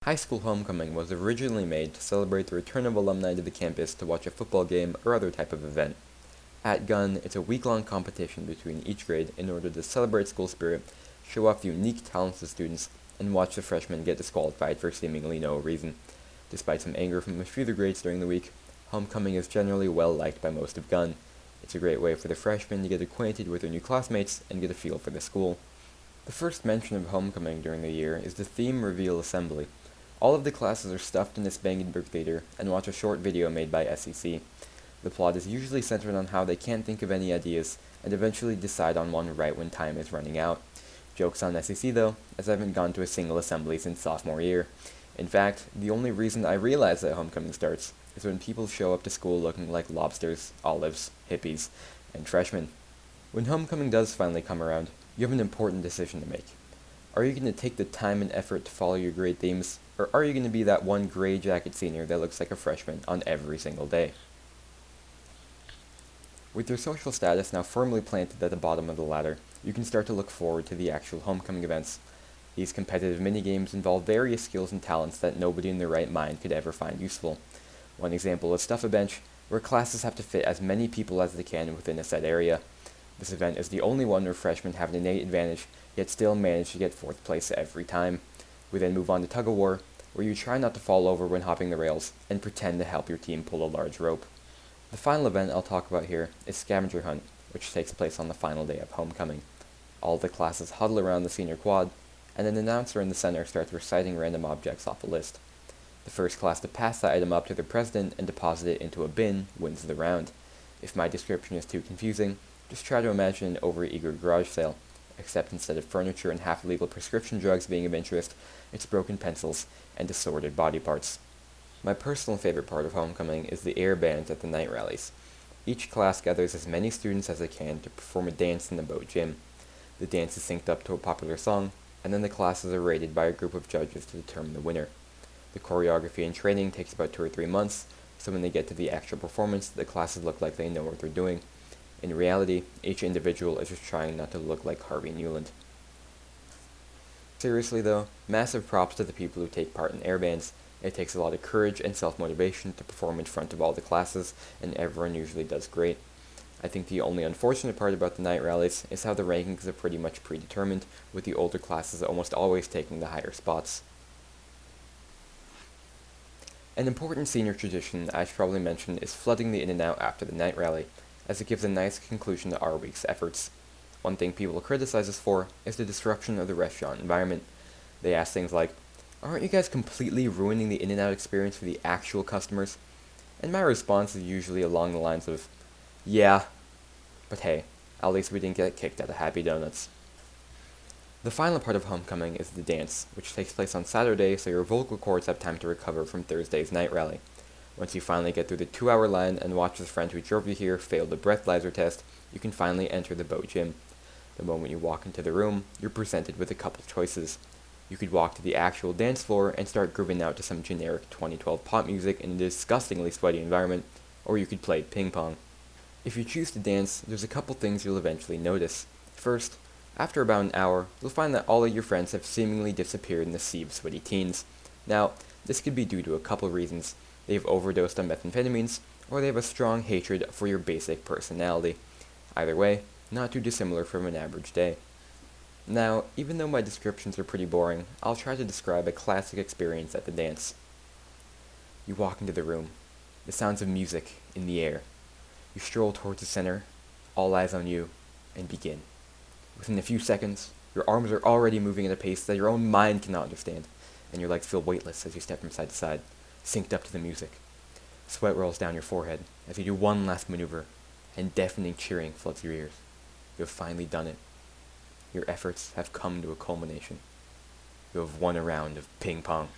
High school homecoming was originally made to celebrate the return of alumni to the campus to watch a football game or other type of event. At Gunn, it's a week-long competition between each grade in order to celebrate school spirit, show off the unique talents of students, and watch the freshmen get disqualified for seemingly no reason. Despite some anger from a few of the grades during the week, homecoming is generally well liked by most of Gunn. It's a great way for the freshmen to get acquainted with their new classmates and get a feel for the school. The first mention of homecoming during the year is the theme reveal assembly. All of the classes are stuffed in the Spangenberg Theater and watch a short video made by SEC. The plot is usually centered on how they can't think of any ideas and eventually decide on one right when time is running out. Joke's on SEC though, as I haven't gone to a single assembly since sophomore year. In fact, the only reason I realize that homecoming starts is when people show up to school looking like lobsters, olives, hippies, and freshmen. When homecoming does finally come around, you have an important decision to make. Are you going to take the time and effort to follow your grade themes, or are you going to be that one gray jacket senior that looks like a freshman on every single day? With your social status now firmly planted at the bottom of the ladder, you can start to look forward to the actual homecoming events. These competitive minigames involve various skills and talents that nobody in their right mind could ever find useful. One example is Stuff-A-Bench, where classes have to fit as many people as they can within a set area. This event is the only one where freshmen have an innate advantage, yet still manage to get fourth place every time. We then move on to Tug-of-War, where you try not to fall over when hopping the rails, and pretend to help your team pull a large rope. The final event I'll talk about here is Scavenger Hunt, which takes place on the final day of homecoming. All the classes huddle around the senior quad, and an announcer in the center starts reciting random objects off a list. The first class to pass the item up to the president and deposit it into a bin wins the round. If my description is too confusing, just try to imagine an overeager garage sale, except instead of furniture and half-illegal prescription drugs being of interest, it's broken pencils and assorted body parts. My personal favorite part of homecoming is the air bands at the night rallies. Each class gathers as many students as they can to perform a dance in the boat gym. The dance is synced up to a popular song, and then the classes are rated by a group of judges to determine the winner. The choreography and training takes about 2 or 3 months, so when they get to the actual performance, the classes look like they know what they're doing. In reality, each individual is just trying not to look like Harvey Newland. Seriously though, massive props to the people who take part in air bands. It takes a lot of courage and self-motivation to perform in front of all the classes, and everyone usually does great. I think the only unfortunate part about the night rallies is how the rankings are pretty much predetermined, with the older classes almost always taking the higher spots. An important senior tradition I should probably mention is flooding the In-N-Out after the night rally, as it gives a nice conclusion to our week's efforts. One thing people criticize us for is the disruption of the restaurant environment. They ask things like, "Aren't you guys completely ruining the In-N-Out experience for the actual customers?" And my response is usually along the lines of, "Yeah, but hey, at least we didn't get kicked out of Happy Donuts." The final part of homecoming is the dance, which takes place on Saturday so your vocal cords have time to recover from Thursday's night rally. Once you finally get through the 2-hour line and watch the friend who drove you here fail the breathalyzer test, you can finally enter the boat gym. The moment you walk into the room, you're presented with a couple choices. You could walk to the actual dance floor and start grooving out to some generic 2012 pop music in a disgustingly sweaty environment, or you could play ping pong. If you choose to dance, there's a couple things you'll eventually notice. First, after about an hour, you'll find that all of your friends have seemingly disappeared in the sea of sweaty teens. Now, this could be due to a couple reasons. They've overdosed on methamphetamines, or they have a strong hatred for your basic personality. Either way, not too dissimilar from an average day. Now, even though my descriptions are pretty boring, I'll try to describe a classic experience at the dance. You walk into the room, the sounds of music in the air. You stroll towards the center, all eyes on you, and begin. Within a few seconds, your arms are already moving at a pace that your own mind cannot understand, and your legs feel weightless as you step from side to side, synced up to the music. Sweat rolls down your forehead as you do one last maneuver, and deafening cheering floods your ears. You have finally done it. Your efforts have come to a culmination. You have won a round of ping pong.